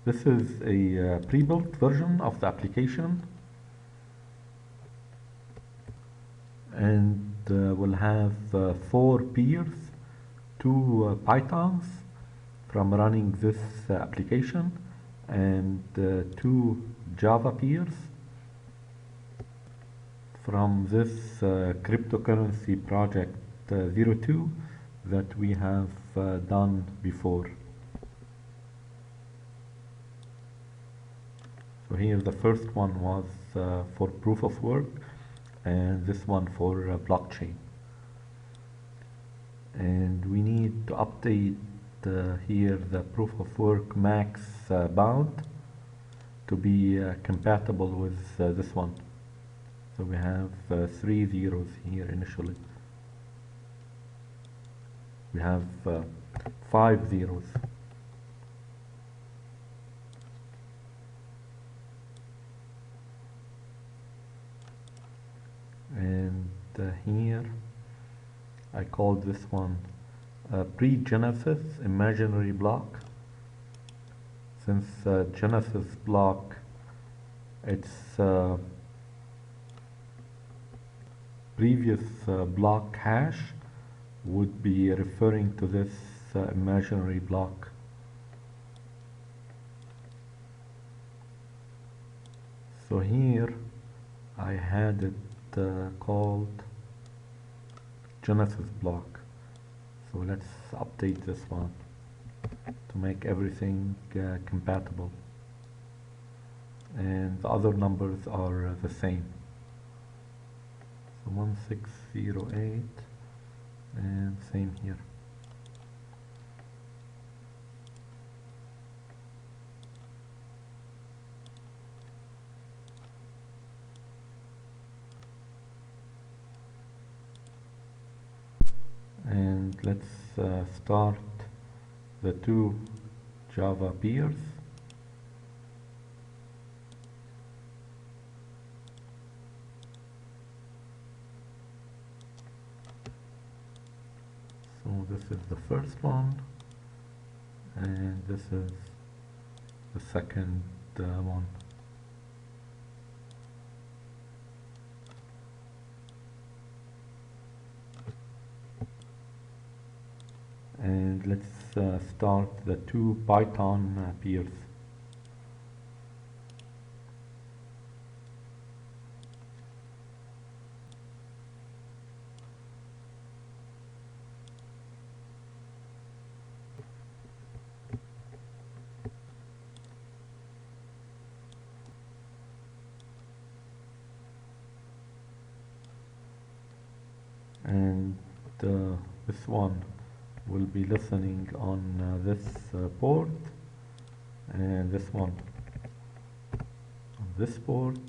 This is a pre-built version of the application, and will have 4 peers, 2 Pythons from running this application, and 2 Java peers from this cryptocurrency project 02 that we have done before. So here the first one was for proof of work, and this one for blockchain. And we need to update here the proof of work max bound to be compatible with this one. So we have 3 zeros here initially. We have 5 zeros. And here I called this one pre-Genesis imaginary block. Since Genesis block, its previous block hash would be referring to this imaginary block. So here I had it called Genesis block. So let's update this one to make everything compatible, and the other numbers are the same. So 1608, and same here. And let's start the 2 Java peers. So this is the first one, and this is the second one. And let's start the 2 Python peers. And this one will be listening on this port, and this one on this port,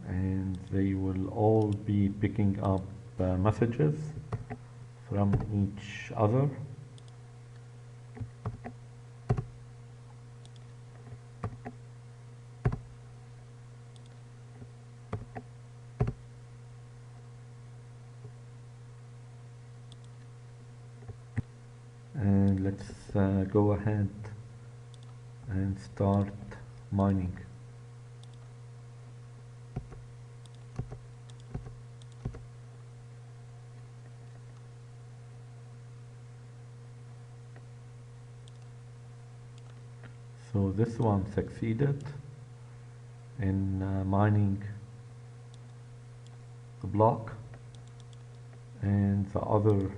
and they will all be picking up messages from each other. And let's go ahead and start mining. So this one succeeded in mining the block, and the other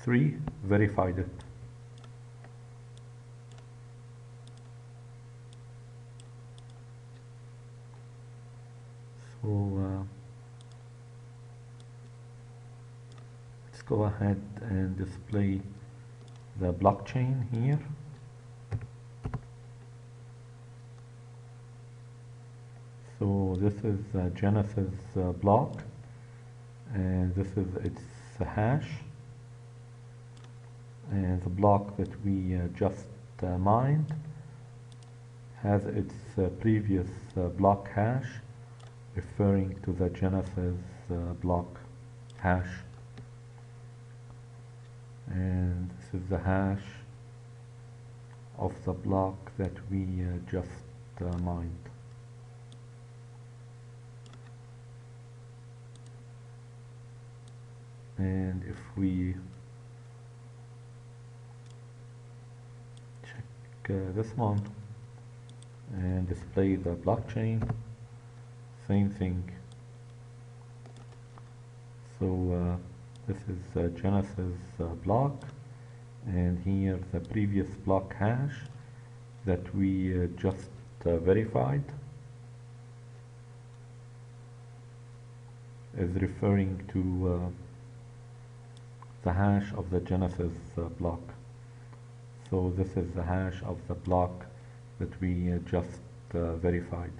3 verified it. So let's go ahead and display the blockchain here. So this is Genesis block, and this is its hash, and the block that we just mined has its previous block hash referring to the Genesis block hash, and this is the hash of the block that we just mined. And if we check this one and display the blockchain, same thing. So this is Genesis block, and here the previous block hash that we just verified is referring to the hash of the Genesis block. So this is the hash of the block that we just verified.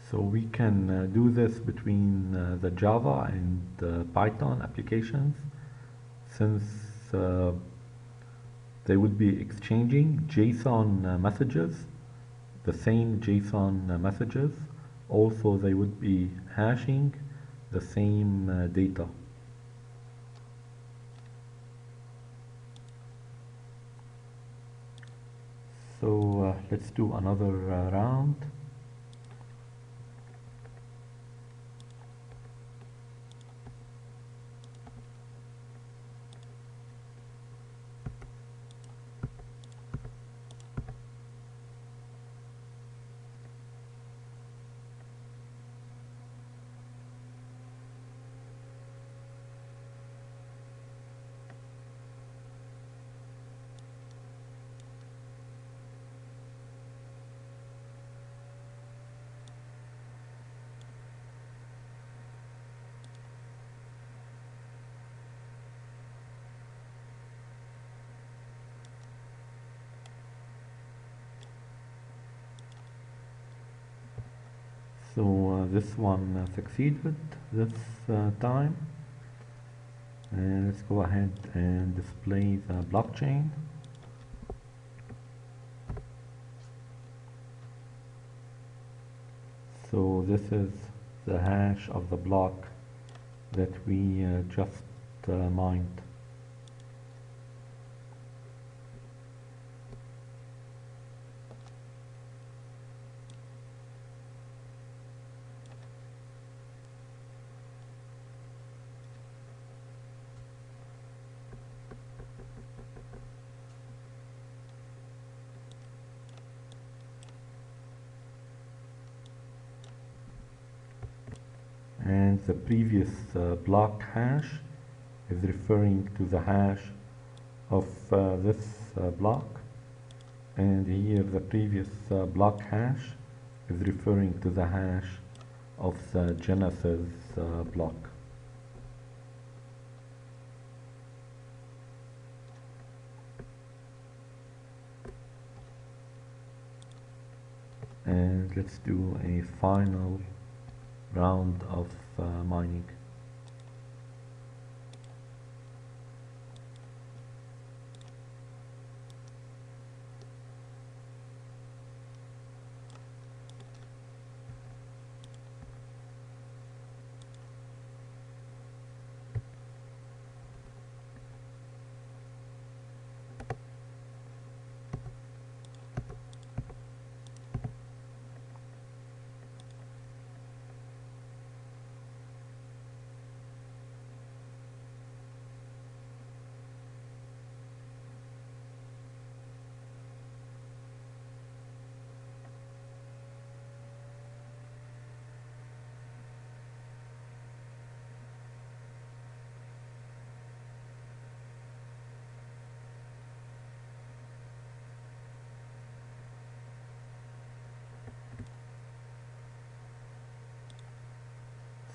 So we can do this between the Java and Python applications, since they would be exchanging JSON messages, the same JSON messages. Also, they would be hashing the same data. So let's do another round. So this one succeeded this time, and let's go ahead and display the blockchain. So this is the hash of the block that we just mined. And the previous block hash is referring to the hash of this block, and here the previous block hash is referring to the hash of the Genesis block. And let's do a final round of mining.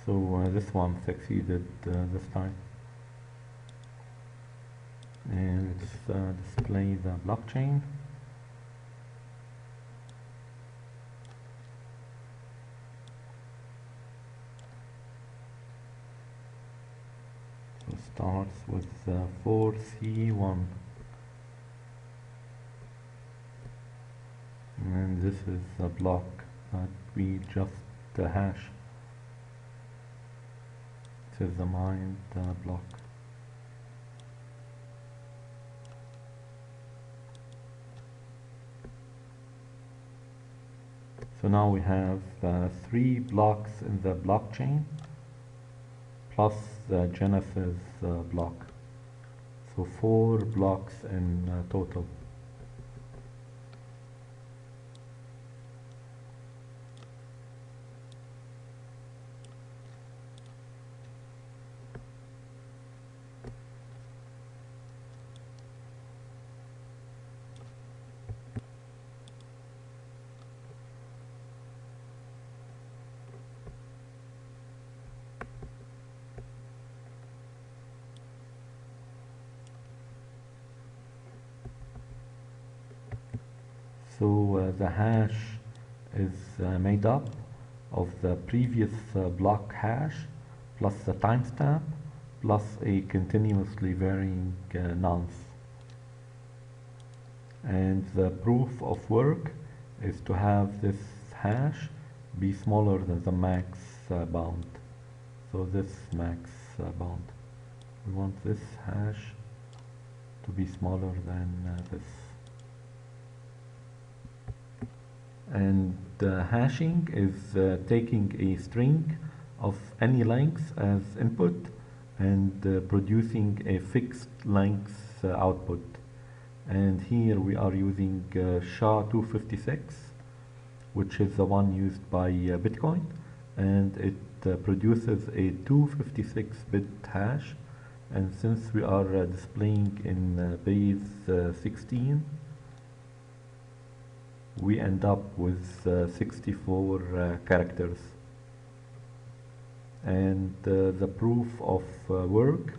So this one succeeded this time. And let's display the blockchain. So starts with 4C1. And this is a block that we just hash. This is the mined block. So now we have 3 blocks in the blockchain plus the Genesis block. So 4 blocks in total. So the hash is made up of the previous block hash plus the timestamp plus a continuously varying nonce. And the proof of work is to have this hash be smaller than the max bound. So this max bound. We want this hash to be smaller than this. And hashing is taking a string of any length as input and producing a fixed length output. And here we are using SHA-256, which is the one used by Bitcoin, and it produces a 256-bit hash. And since we are displaying in base 16, we end up with 64 characters. And the proof of work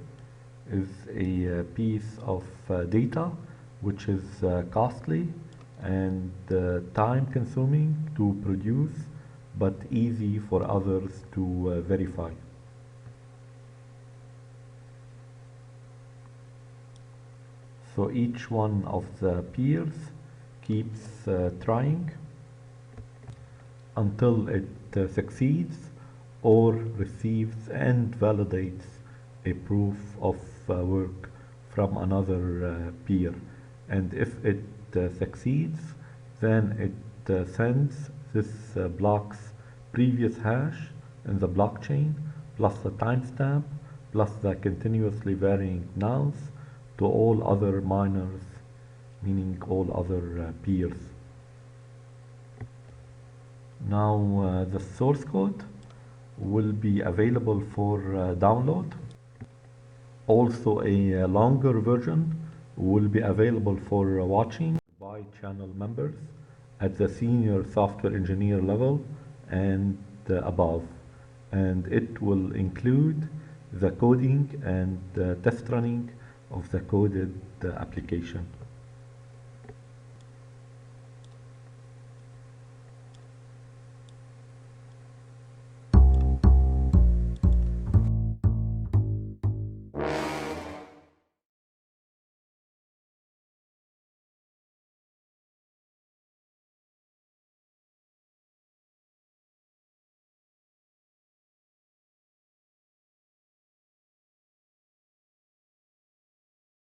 is a piece of data which is costly and time consuming to produce, but easy for others to verify. So each one of the peers keeps trying until it succeeds or receives and validates a proof of work from another peer. And if it succeeds, then it sends this block's previous hash in the blockchain plus the timestamp plus the continuously varying nonce to all other miners, meaning all other peers. Now the source code will be available for download. Also a longer version will be available for watching by channel members at the senior software engineer level and above. And it will include the coding and test running of the coded application.